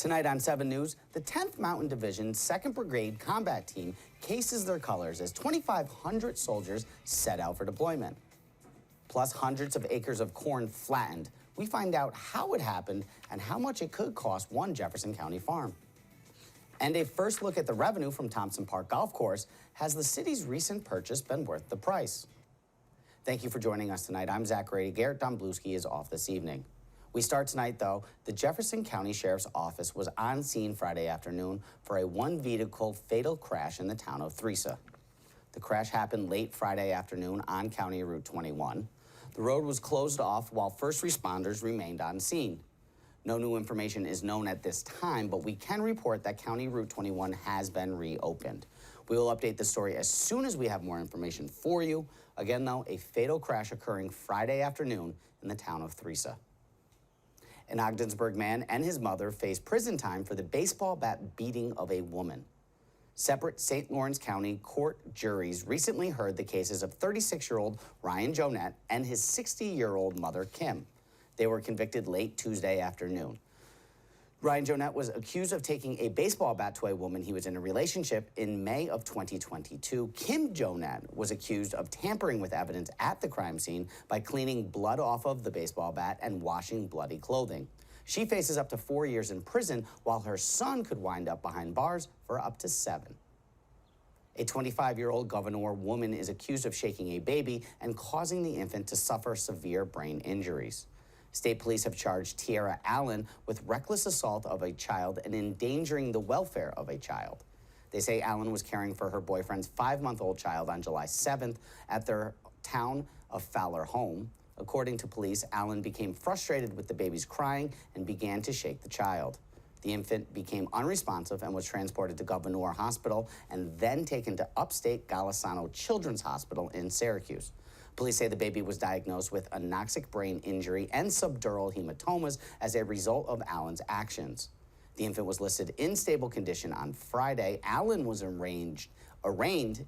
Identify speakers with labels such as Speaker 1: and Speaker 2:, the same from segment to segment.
Speaker 1: Tonight on 7 News, the 10th Mountain Division 2nd Brigade Combat Team cases their colors as 2,500 soldiers set out for deployment. Plus hundreds of acres of corn flattened. We find out how it happened and how much it could cost one Jefferson County farm. And a first look at the revenue from Thompson Park Golf Course. Has the city's recent purchase been worth the price? Thank you for joining us tonight. I'm Zach Grady. Garrett Domblewski is off this evening. We start tonight, though. The Jefferson County Sheriff's Office was on scene Friday afternoon for a one-vehicle fatal crash in the town of Theresa. The crash happened late Friday afternoon on County Route 21. The road was closed off while first responders remained on scene. No new information is known at this time, but we can report that County Route 21 has been reopened. We will update the story as soon as we have more information for you. Again, though, a fatal crash occurring Friday afternoon in the town of Theresa. An Ogdensburg man and his mother face prison time for the baseball bat beating of a woman. Separate St. Lawrence County court juries recently heard the cases of 36-year-old Ryan Jonette and his 60-year-old mother, Kim. They were convicted late Tuesday afternoon. Ryan Jonette was accused of taking a baseball bat to a woman he was in a relationship in May of 2022. Kim Jonette was accused of tampering with evidence at the crime scene by cleaning blood off of the baseball bat and washing bloody clothing. She faces up to 4 years in prison, while her son could wind up behind bars for up to 7. A 25-year-old Gouverneur woman is accused of shaking a baby and causing the infant to suffer severe brain injuries. State police have charged Tiara Allen with reckless assault of a child and endangering the welfare of a child. They say Allen was caring for her boyfriend's 5-month-old child on July 7th at their town of Fowler home. According to police, Allen became frustrated with the baby's crying and began to shake the child. The infant became unresponsive and was transported to Gouverneur Hospital and then taken to upstate Golisano Children's Hospital in Syracuse. Police say the baby was diagnosed with anoxic brain injury and subdural hematomas as a result of Allen's actions. The infant was listed in stable condition on Friday. Allen was arraigned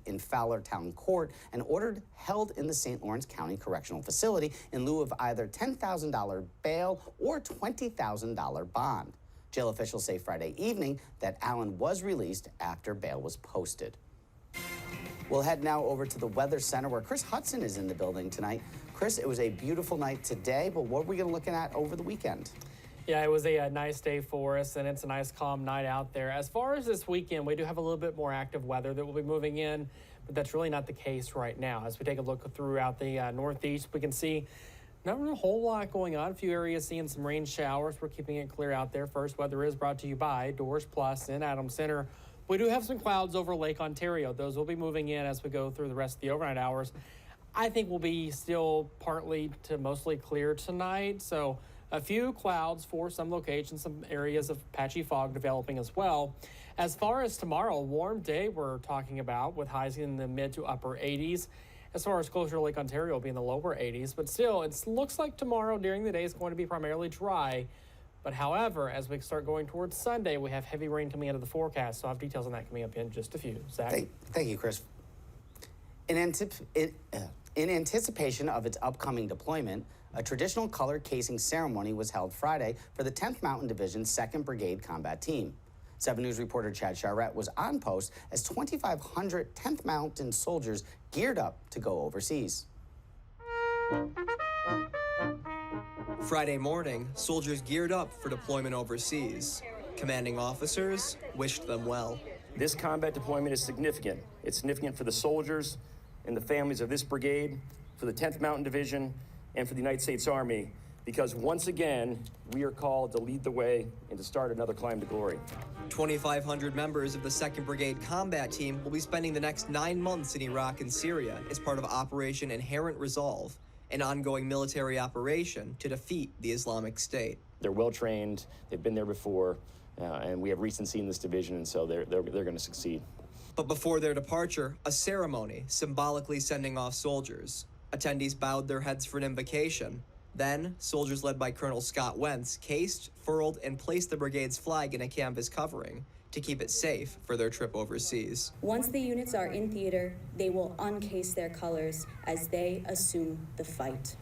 Speaker 1: in Fowler Town Court and ordered held in the St. Lawrence County Correctional Facility in lieu of either $10,000 bail or $20,000 bond. Jail officials say Friday evening that Allen was released after bail was posted. We'll head now over to the Weather Center where Kris Hudson is in the building tonight. Kris, it was a beautiful night today, but what are we going to be looking at over the weekend?
Speaker 2: Yeah, it was a nice day for us, and it's a nice, calm night out there. As far as this weekend, we do have a little bit more active weather that will be moving in, but that's really not the case right now. As we take a look throughout the Northeast, we can see not a whole lot going on. A few areas seeing some rain showers. We're keeping it clear out there. First Weather is brought to you by Doors Plus in Adams Center. We do have some clouds over Lake Ontario. Those will be moving in as we go through the rest of the overnight hours. I think we'll be still partly to mostly clear tonight. So a few clouds for some locations, some areas of patchy fog developing as well. As far as tomorrow, a warm day we're talking about with highs in the mid to upper 80s. As far as closer to Lake Ontario, will be in the lower 80s. But still, it looks like tomorrow during the day is going to be primarily dry. But however, as we start going towards Sunday, we have heavy rain coming out of the forecast. So I'll have details on that coming up in just a few. Zach?
Speaker 1: Thank you, Kris. In anticipation of its upcoming deployment, a traditional color casing ceremony was held Friday for the 10th Mountain Division 2nd Brigade Combat Team. 7 News reporter Chad Charette was on post as 2,500 10th Mountain soldiers geared up to go overseas.
Speaker 3: Friday morning, soldiers geared up for deployment overseas. Commanding officers wished them well.
Speaker 4: This combat deployment is significant. It's significant for the soldiers and the families of this brigade, for the 10th Mountain Division, and for the United States Army, because once again, we are called to lead the way and to start another climb to glory.
Speaker 3: 2,500 members of the 2nd Brigade Combat Team will be spending the next 9 months in Iraq and Syria as part of Operation Inherent Resolve, an ongoing military operation to defeat the Islamic State.
Speaker 4: They're well trained, they've been there before, and we have recency in this division, and so they're going to succeed.
Speaker 3: But before their departure, a ceremony symbolically sending off soldiers. Attendees bowed their heads for an invocation. Then, soldiers led by Colonel Scott Wentz cased, furled, and placed the brigade's flag in a canvas covering to keep it safe for their trip overseas.
Speaker 5: Once the units are in theater, they will uncase their colors as they assume the fight.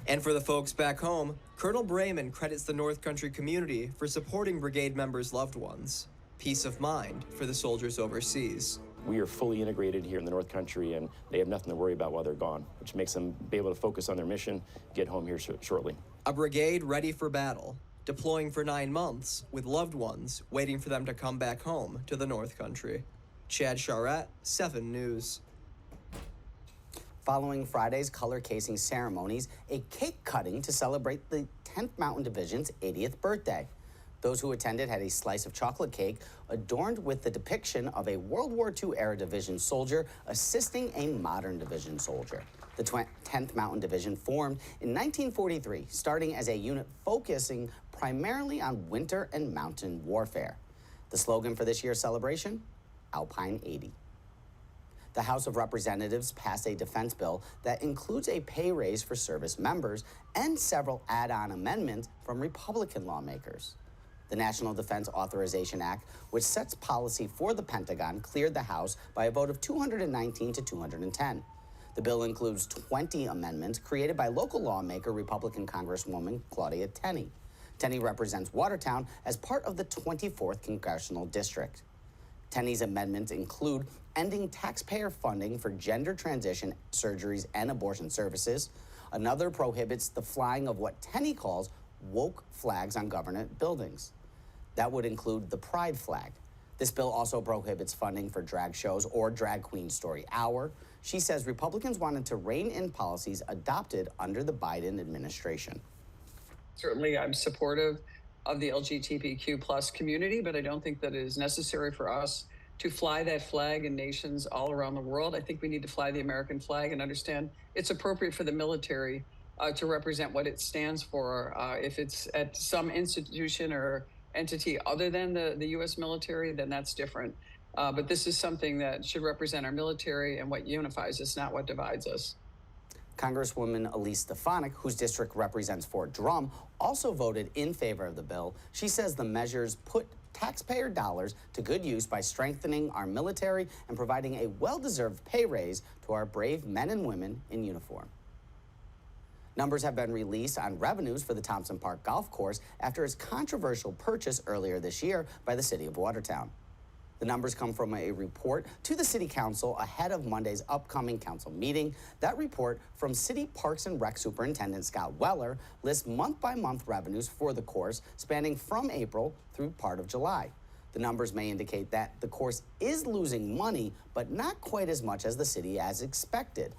Speaker 3: And for the folks back home, Colonel Brayman credits the North Country community for supporting brigade members' loved ones. Peace of mind for the soldiers overseas.
Speaker 4: We are fully integrated here in the North Country, and they have nothing to worry about while they're gone, which makes them be able to focus on their mission, get home here shortly.
Speaker 3: A brigade ready for battle, deploying for 9 months with loved ones waiting for them to come back home to the North Country. Chad Charette, 7 News.
Speaker 1: Following Friday's color casing ceremonies, a cake cutting to celebrate the 10th Mountain Division's 80th birthday. Those who attended had a slice of chocolate cake adorned with the depiction of a World War II-era division soldier assisting a modern division soldier. The 10th Mountain Division formed in 1943, starting as a unit focusing primarily on winter and mountain warfare. The slogan for this year's celebration? Alpine 80. The House of Representatives passed a defense bill that includes a pay raise for service members and several add-on amendments from Republican lawmakers. The National Defense Authorization Act, which sets policy for the Pentagon, cleared the House by a vote of 219 to 210. The bill includes 20 amendments created by local lawmaker Republican Congresswoman Claudia Tenney. Tenney represents Watertown as part of the 24th Congressional District. Tenney's amendments include ending taxpayer funding for gender transition surgeries and abortion services. Another prohibits the flying of what Tenney calls woke flags on government buildings. That would include the pride flag. This bill also prohibits funding for drag shows or Drag Queen Story Hour. She says Republicans wanted to rein in policies adopted under the Biden administration.
Speaker 5: Certainly, I'm supportive of the LGBTQ plus community, but I don't think that it is necessary for us to fly that flag in nations all around the world. I think we need to fly the American flag and understand it's appropriate for the military to represent what it stands for. If it's at some institution or entity other than the U.S. military, then that's different. But this is something that should represent our military and what unifies us, not what divides us.
Speaker 1: Congresswoman Elise Stefanik, whose district represents Fort Drum, also voted in favor of the bill. She says the measures put taxpayer dollars to good use by strengthening our military and providing a well-deserved pay raise to our brave men and women in uniform. Numbers have been released on revenues for the Thompson Park Golf Course after its controversial purchase earlier this year by the city of Watertown. The numbers come from a report to the City Council ahead of Monday's upcoming council meeting. That report from City Parks and Rec Superintendent Scott Weller lists month-by-month revenues for the course spanning from April through part of July. The numbers may indicate that the course is losing money, but not quite as much as the city has expected.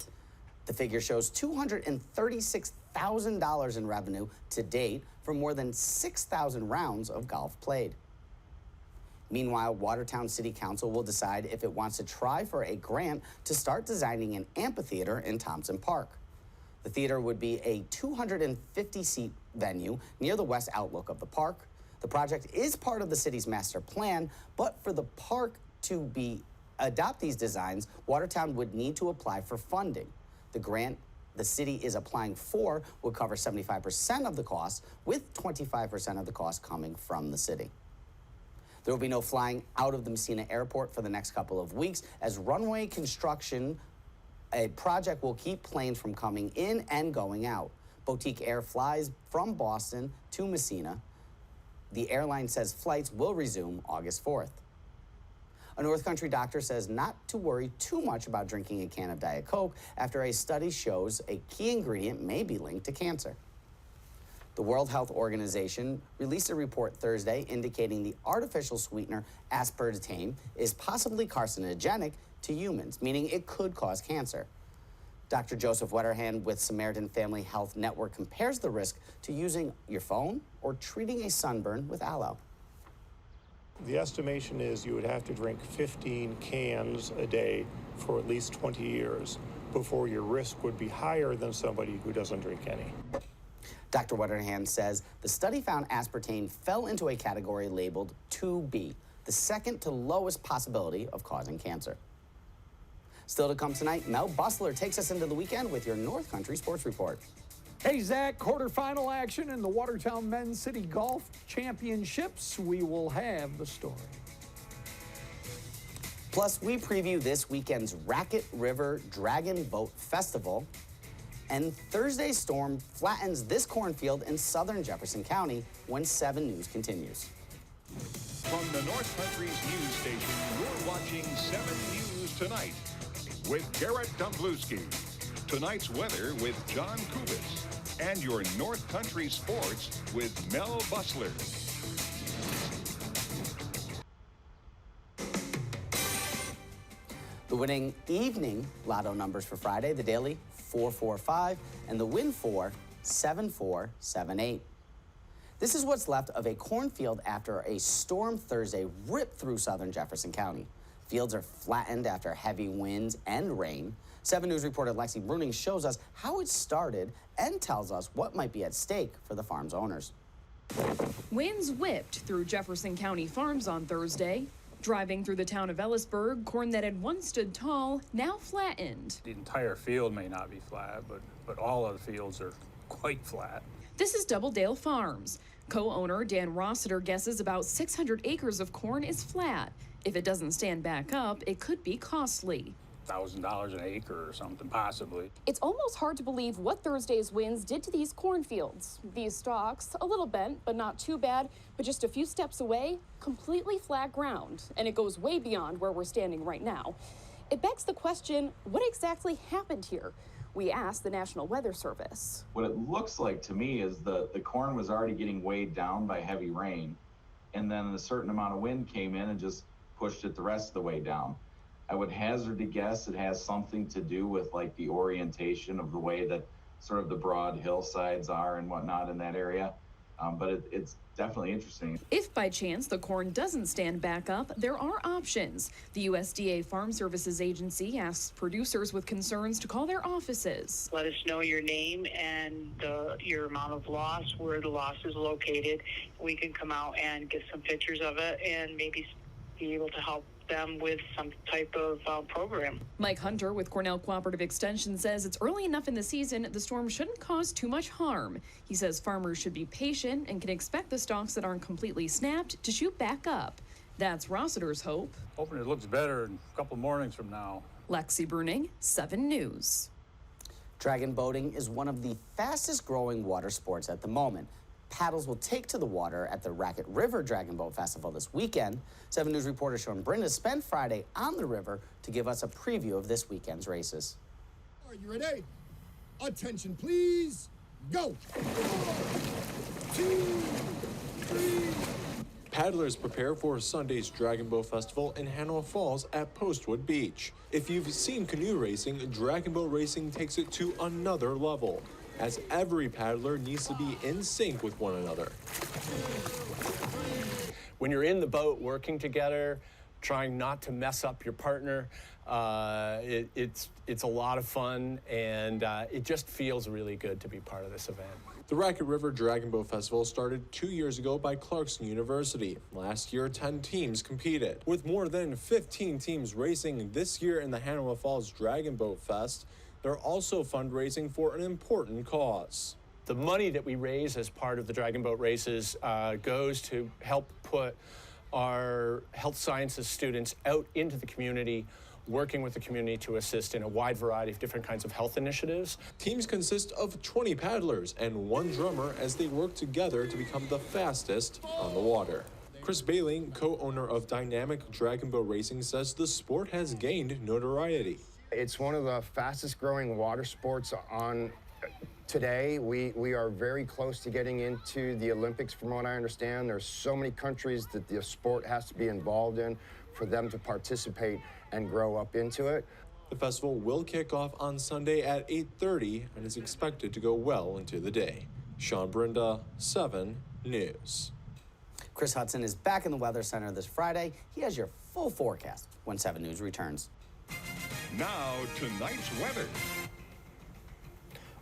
Speaker 1: The figure shows $236,000 in revenue to date for more than 6,000 rounds of golf played. Meanwhile, Watertown City Council will decide if it wants to try for a grant to start designing an amphitheater in Thompson Park. The theater would be a 250-seat venue near the west outlook of the park. The project is part of the city's master plan, but for the park to adopt these designs, Watertown would need to apply for funding. The grant the city is applying for will cover 75% of the cost, with 25% of the cost coming from the city. There will be no flying out of the Messina Airport for the next couple of weeks as runway construction, a project will keep planes from coming in and going out. Boutique Air flies from Boston to Messina. The airline says flights will resume August 4th. A North Country doctor says not to worry too much about drinking a can of Diet Coke after a study shows a key ingredient may be linked to cancer. The World Health Organization released a report Thursday indicating the artificial sweetener aspartame is possibly carcinogenic to humans, meaning it could cause cancer. Dr. Joseph Wetterhand with Samaritan Family Health Network compares the risk to using your phone or treating a sunburn with aloe.
Speaker 6: The estimation is you would have to drink 15 cans a day for at least 20 years before your risk would be higher than somebody who doesn't drink any.
Speaker 1: Dr. Wetterhand says the study found aspartame fell into a category labeled 2B, the second to lowest possibility of causing cancer. Still to come tonight, Mel Busler takes us into the weekend with your North Country Sports Report.
Speaker 7: Hey, Zach, quarterfinal action in the Watertown Men's City Golf Championships. We will have the story.
Speaker 1: Plus, we preview this weekend's Racket River Dragon Boat Festival. And Thursday's storm flattens this cornfield in southern Jefferson County when 7 News continues.
Speaker 8: From the North Country's news station, you're watching 7 News Tonight with Garrett Dumblewski. Tonight's weather with John Kubis. And your North Country sports with Mel Busler.
Speaker 1: The winning evening lotto numbers for Friday, the daily 445 and the win 7478. This is what's left of a cornfield after a storm Thursday ripped through southern Jefferson County. Fields are flattened after heavy winds and rain. 7 News reporter Lexi Bruning shows us how it started and tells us what might be at stake for the farm's owners.
Speaker 9: Winds whipped through Jefferson County farms on Thursday. Driving through the town of Ellisburg, corn that had once stood tall now flattened.
Speaker 10: The entire field may not be flat, but all of the fields are quite flat.
Speaker 9: This is Doubledale Farms. Co-owner Dan Rossiter guesses about 600 acres of corn is flat. If it doesn't stand back up, it could be costly.
Speaker 10: $1,000 an acre or something, possibly.
Speaker 11: It's almost hard to believe what Thursday's winds did to these cornfields. These stalks, a little bent, but not too bad, but just a few steps away, completely flat ground. And it goes way beyond where we're standing right now. It begs the question, what exactly happened here? We asked the National Weather Service.
Speaker 12: What it looks like to me is the corn was already getting weighed down by heavy rain, and then a certain amount of wind came in and just pushed it the rest of the way down. I would hazard to guess it has something to do with like the orientation of the way that sort of the broad hillsides are and whatnot in that area. But it's definitely interesting.
Speaker 9: If by chance the corn doesn't stand back up, there are options. The USDA Farm Services Agency asks producers with concerns to call their offices.
Speaker 13: Let us know your name and your amount of loss, where the loss is located. We can come out and get some pictures of it and maybe be able to help them with some type of program.
Speaker 9: Mike Hunter with Cornell Cooperative Extension says it's early enough in the season the storm shouldn't cause too much harm. He says farmers should be patient and can expect the stalks that aren't completely snapped to shoot back up. That's Rossiter's hope.
Speaker 10: Hoping it looks better in a couple mornings from now.
Speaker 9: Lexi Bruning, 7 News.
Speaker 1: Dragon boating is one of the fastest growing water sports at the moment. Paddles will take to the water at the Racket River Dragon Boat Festival this weekend. 7 News reporter Sean Brinda spent Friday on the river to give us a preview of this weekend's races.
Speaker 14: Are you ready? Attention, please. Go. 1, 2, 3.
Speaker 15: Paddlers prepare for Sunday's Dragon Boat Festival in Hanover Falls at Postwood Beach. If you've seen canoe racing, Dragon Boat racing takes it to another level, as every paddler needs to be in sync with one another.
Speaker 16: When you're in the boat working together, trying not to mess up your partner, it's a lot of fun, and it just feels really good to be part of this event.
Speaker 15: The Racket River Dragon Boat Festival started 2 years ago by Clarkson University. Last year, 10 teams competed. With more than 15 teams racing this year in the Hanover Falls Dragon Boat Fest, they're also fundraising for an important cause.
Speaker 16: The money that we raise as part of the Dragon Boat races goes to help put our health sciences students out into the community, working with the community to assist in a wide variety of different kinds of health initiatives.
Speaker 15: Teams consist of 20 paddlers and 1 drummer as they work together to become the fastest on the water. Kris Bailey, co-owner of Dynamic Dragon Boat Racing, says the sport has gained notoriety.
Speaker 17: It's one of the fastest growing water sports on today. We are very close to getting into the Olympics, from what I understand. There's so many countries that the sport has to be involved in for them to participate and grow up into it.
Speaker 15: The festival will kick off on Sunday at 8:30 and is expected to go well into the day. Sean Brinda, 7 News.
Speaker 1: Chris Hudson is back in the Weather Center this Friday. He has your full forecast when 7 News returns.
Speaker 8: Now, tonight's weather.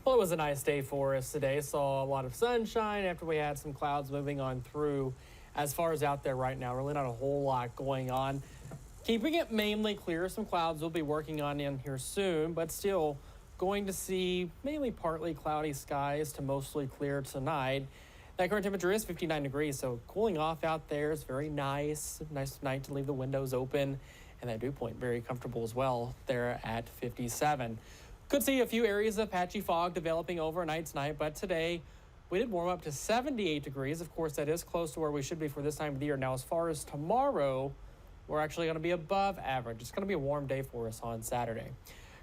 Speaker 2: Well, it was a nice day for us today. Saw a lot of sunshine after we had some clouds moving on through. As far as out there right now, really not a whole lot going on. Keeping it mainly clear. Some clouds we'll be working on in here soon, but still going to see mainly partly cloudy skies to mostly clear tonight. That current temperature is 59 degrees, so cooling off out there is very nice. Nice night to leave the windows open. And that dew point very comfortable as well there at 57. Could see a few areas of patchy fog developing overnight tonight, but today we did warm up to 78 degrees. Of course, that is close to where we should be for this time of the year. Now, as far as tomorrow, we're actually going to be above average. It's going to be a warm day for us on Saturday.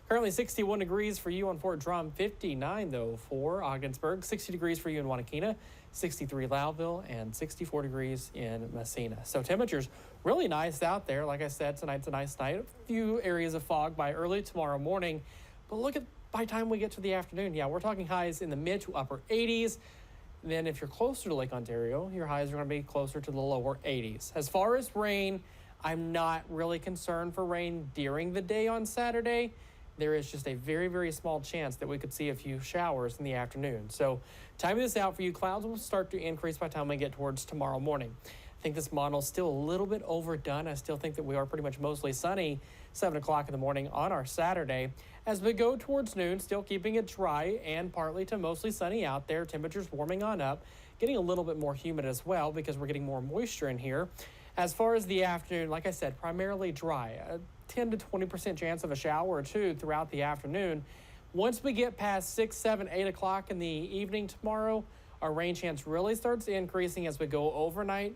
Speaker 2: Currently 61 degrees for you on Fort Drum, 59 though for Ogdensburg, 60 degrees for you in Wanakina, 63 Loudville, and 64 degrees in Messina. So temperatures really nice out there. Like I said, tonight's a nice night. A few areas of fog by early tomorrow morning. But look at by the time we get to the afternoon, yeah, we're talking highs in the mid to upper 80s. Then if you're closer to Lake Ontario, your highs are going to be closer to the lower 80s. As far as rain, I'm not really concerned for rain during the day on Saturday. There is just a very, very small chance that we could see a few showers in the afternoon. So timing this out for you, clouds will start to increase by the time we get towards tomorrow morning. I think this model is still a little bit overdone. I still think that we are pretty much mostly sunny 7 o'clock in the morning on our Saturday. As we go towards noon, still keeping it dry and partly to mostly sunny out there. Temperatures warming on up, getting a little bit more humid as well because we're getting more moisture in here. As far as the afternoon, like I said, primarily dry. 10 to 20% chance of a shower or two throughout the afternoon. Once we get past 6, 7, 8 o'clock in the evening tomorrow, our rain chance really starts increasing as we go overnight.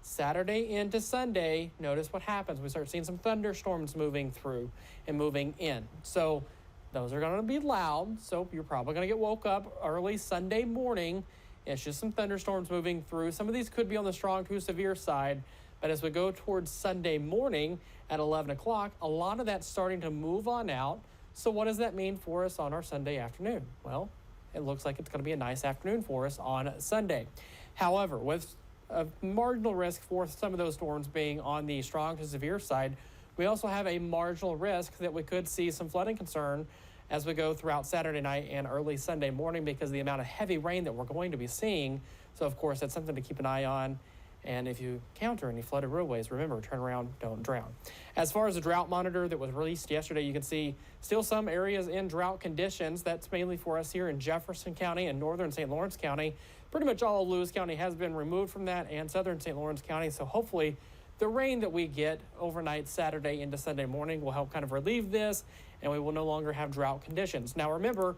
Speaker 2: Saturday into Sunday, notice what happens. We start seeing some thunderstorms moving through and moving in. So those are going to be loud. So you're probably going to get woke up early Sunday morning. It's just some thunderstorms moving through. Some of these could be on the strong to severe side. But as we go towards Sunday morning at 11 o'clock, a lot of that's starting to move on out. So what does that mean for us on our Sunday afternoon? Well, it looks like it's going to be a nice afternoon for us on Sunday. However, with a marginal risk for some of those storms being on the strong to severe side, we also have a marginal risk that we could see some flooding concern as we go throughout Saturday night and early Sunday morning because of the amount of heavy rain that we're going to be seeing. So, of course, that's something to keep an eye on. And if you encounter any flooded roadways, remember, turn around, don't drown. As far as the drought monitor that was released yesterday, you can see still some areas in drought conditions. That's mainly for us here in Jefferson County and northern St. Lawrence County. Pretty much all of Lewis County has been removed from that and southern St. Lawrence County. So hopefully the rain that we get overnight Saturday into Sunday morning will help kind of relieve this, and we will no longer have drought conditions. Now remember,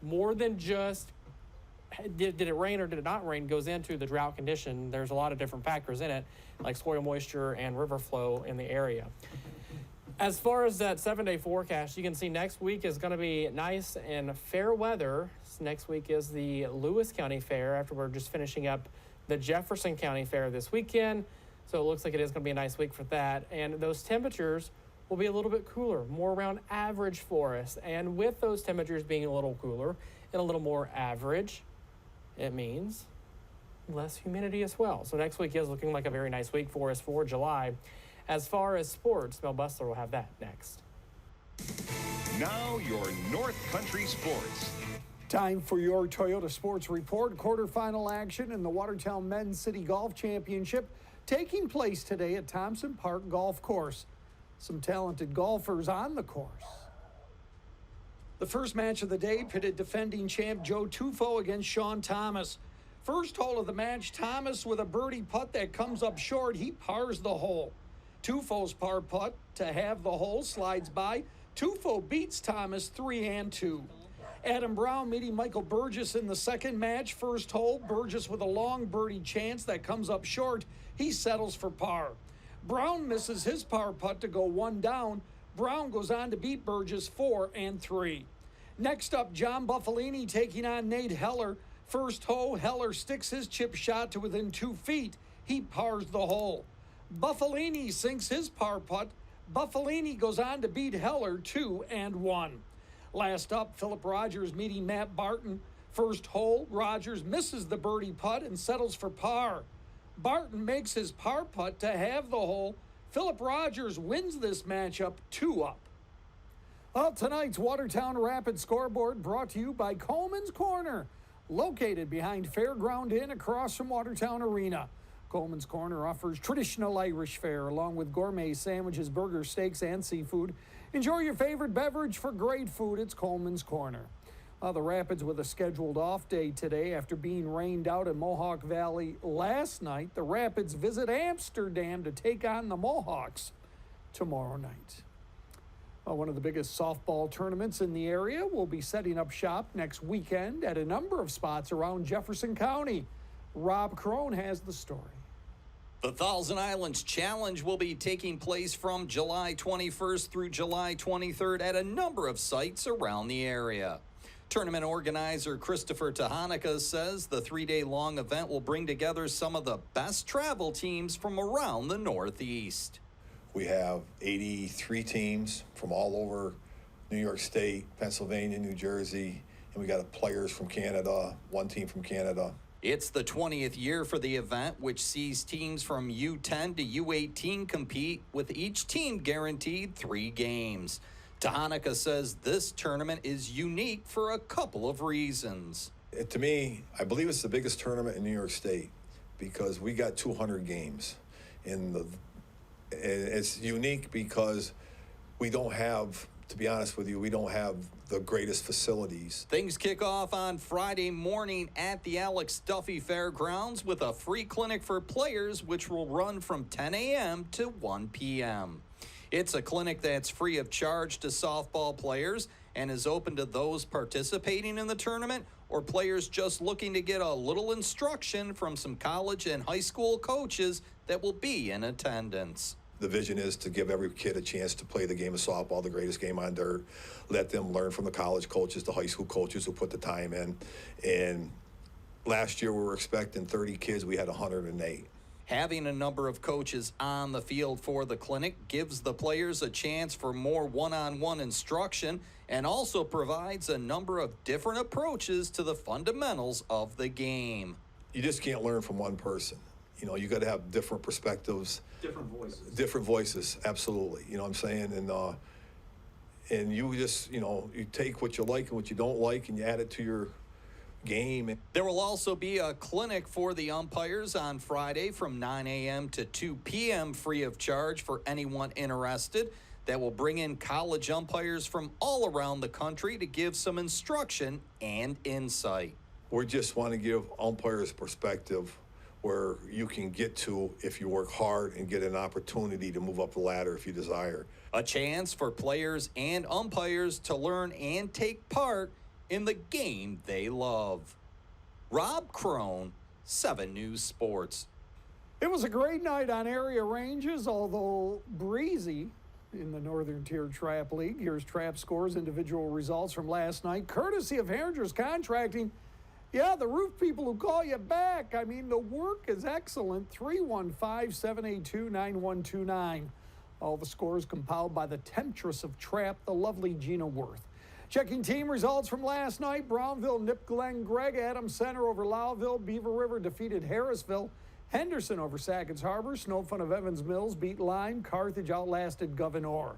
Speaker 2: more than just did it rain or did it not rain goes into the drought condition. There's a lot of different factors in it, like soil moisture and river flow in the area. As far as that 7-day forecast, you can see next week is going to be nice and fair weather. Next week is the Lewis County Fair after we're just finishing up the Jefferson County Fair this weekend. So it looks like it is going to be a nice week for that. And those temperatures will be a little bit cooler, more around average for us. And with those temperatures being a little cooler and a little more average, it means less humidity as well. So next week is looking like a very nice week for us for July. As far as sports, Mel Busler will have that next.
Speaker 8: Now your North Country Sports.
Speaker 7: Time for your Toyota Sports Report. Quarterfinal action in the Watertown Men's City Golf Championship taking place today at Thompson Park Golf Course. Some talented golfers on the course. The first match of the day pitted defending champ Joe Tufo against Sean Thomas. First hole of the match, Thomas with a birdie putt that comes up short. He pars the hole. Tufo's par putt to have the hole slides by. Tufo beats Thomas 3-2. Adam Brown meeting Michael Burgess in the second match. First hole, Burgess with a long birdie chance that comes up short. He settles for par. Brown misses his par putt to go one down. Brown goes on to beat Burgess 4-3. Next up, John Buffalini taking on Nate Heller. First hole, Heller sticks his chip shot to within 2 feet. He pars the hole. Buffalini sinks his par putt. Buffalini goes on to beat Heller 2-1. Last up, Philip Rogers meeting Matt Barton. First hole, Rogers misses the birdie putt and settles for par. Barton makes his par putt to have the hole. Philip Rogers wins this matchup 2-up. Well, tonight's Watertown Rapid scoreboard brought to you by Coleman's Corner, located behind Fairground Inn across from Watertown Arena. Coleman's Corner offers traditional Irish fare along with gourmet sandwiches, burgers, steaks, and seafood. Enjoy your favorite beverage for great food. It's Coleman's Corner. The Rapids with a scheduled off day today after being rained out in Mohawk Valley last night. The Rapids visit Amsterdam to take on the Mohawks tomorrow night. Well, one of the biggest softball tournaments in the area will be setting up shop next weekend at a number of spots around Jefferson County. Rob Crone has the story.
Speaker 18: The Thousand Islands Challenge will be taking place from July 21st through July 23rd at a number of sites around the area. Tournament organizer Christopher Tahanika says the 3-day-long event will bring together some of the best travel teams from around the Northeast.
Speaker 19: We have 83 teams from all over New York State, Pennsylvania, New Jersey, and we got players from Canada, one team from Canada.
Speaker 18: It's the 20th year for the event, which sees teams from U10 to U18 compete, with each team guaranteed 3 games. Tahanika says this tournament is unique for a couple of reasons.
Speaker 19: To me, I believe it's the biggest tournament in New York State because we got 200 games. And it's unique because we don't have, to be honest with you, we don't have the greatest facilities.
Speaker 18: Things kick off on Friday morning at the Alex Duffy Fairgrounds with a free clinic for players, which will run from 10 a.m. to 1 p.m. It's a clinic that's free of charge to softball players and is open to those participating in the tournament or players just looking to get a little instruction from some college and high school coaches that will be in attendance.
Speaker 19: The vision is to give every kid a chance to play the game of softball, the greatest game on dirt, let them learn from the college coaches, the high school coaches who put the time in. And last year we were expecting 30 kids, we had 108.
Speaker 18: Having a number of coaches on the field for the clinic gives the players a chance for more one-on-one instruction and also provides a number of different approaches to the fundamentals of the game.
Speaker 19: You just can't learn from one person. You know, you got to have different perspectives.
Speaker 18: Different voices.
Speaker 19: Different voices, absolutely. You know what I'm saying? And you just, you know, you take what you like and what you don't like and you add it to your game.
Speaker 18: There will also be a clinic for the umpires on Friday from 9 a.m. to 2 p.m. free of charge for anyone interested. That will bring in college umpires from all around the country to give some instruction and insight.
Speaker 19: We just want to give umpires perspective where you can get to if you work hard and get an opportunity to move up the ladder if you desire.
Speaker 18: A chance for players and umpires to learn and take part in the game they love. Rob Crone, 7 News Sports.
Speaker 7: It was a great night on area ranges, although breezy in the Northern Tier Trap League. Here's Trap Scores individual results from last night, courtesy of Herringer's Contracting. Yeah, the roof people who call you back. I mean, the work is excellent. 315-782-9129. All the scores compiled by the temptress of Trap, the lovely Gina Worth. Checking team results from last night. Brownville nipped Glen Gregg. Adams Center over Lowville. Beaver River defeated Harrisville. Henderson over Sackett's Harbor. Snow Fun of Evans Mills beat Lyme. Carthage outlasted Gouverneur.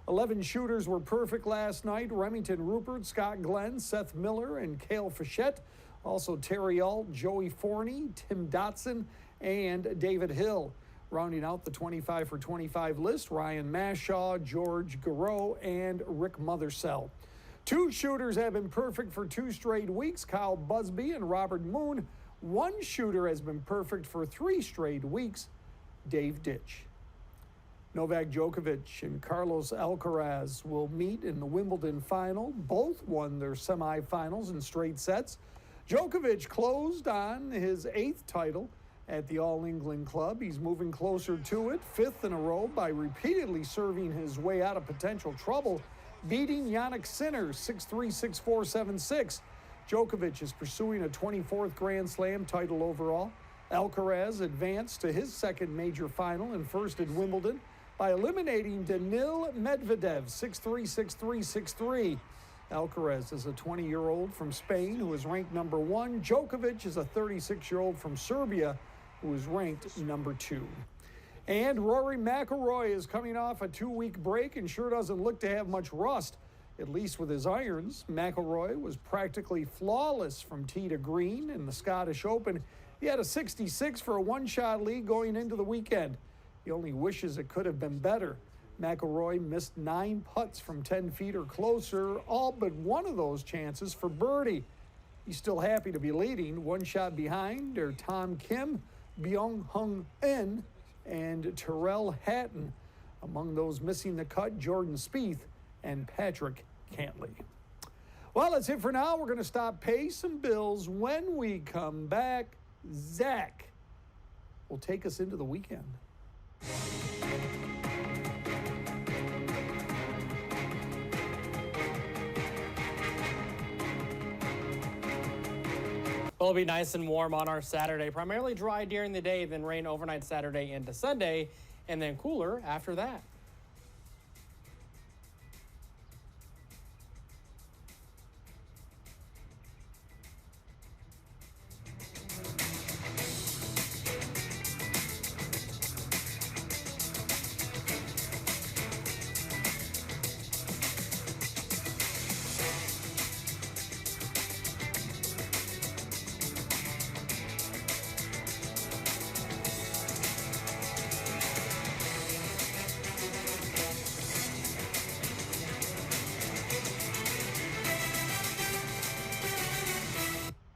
Speaker 7: 11 shooters were perfect last night. Remington Rupert, Scott Glenn, Seth Miller, and Cale Fichette. Also Terry Alt, Joey Forney, Tim Dotson, and David Hill. Rounding out the 25 for 25 list, Ryan Mashaw, George Garreau, and Rick Mothersell. 2 shooters have been perfect for 2 straight weeks, Kyle Busby and Robert Moon. 1 shooter has been perfect for 3 straight weeks, Dave Ditch. Novak Djokovic and Carlos Alcaraz will meet in the Wimbledon final. Both won their semifinals in straight sets. Djokovic closed on his 8th title at the All England Club. He's moving closer to it, 5th in a row, by repeatedly serving his way out of potential trouble, beating Jannik Sinner 6-3, 6-4, 7-6. Djokovic is pursuing a 24th Grand Slam title overall. Alcaraz advanced to his 2nd major final and 1st at Wimbledon by eliminating Danil Medvedev 6-3, 6-3, 6-3. Alcaraz is a 20-year-old from Spain who is ranked number 1. Djokovic is a 36-year-old from Serbia who is ranked number 2. And Rory McIlroy is coming off a 2-week break and sure doesn't look to have much rust, at least with his irons. McIlroy was practically flawless from tee to green in the Scottish Open. He had a 66 for a 1-shot lead going into the weekend. He only wishes it could have been better. McIlroy missed 9 putts from 10 feet or closer, all but one of those chances for birdie. He's still happy to be leading. 1 shot behind are Tom Kim, Byung-Hung In, and Terrell Hatton. Among those missing the cut, Jordan Spieth and Patrick Cantley. Well, that's it for now. We're going to stop, pay some bills. When we come back, Zach will take us into the weekend.
Speaker 2: Well, it'll be nice and warm on our Saturday. Primarily dry during the day, then rain overnight Saturday into Sunday, and then cooler after that.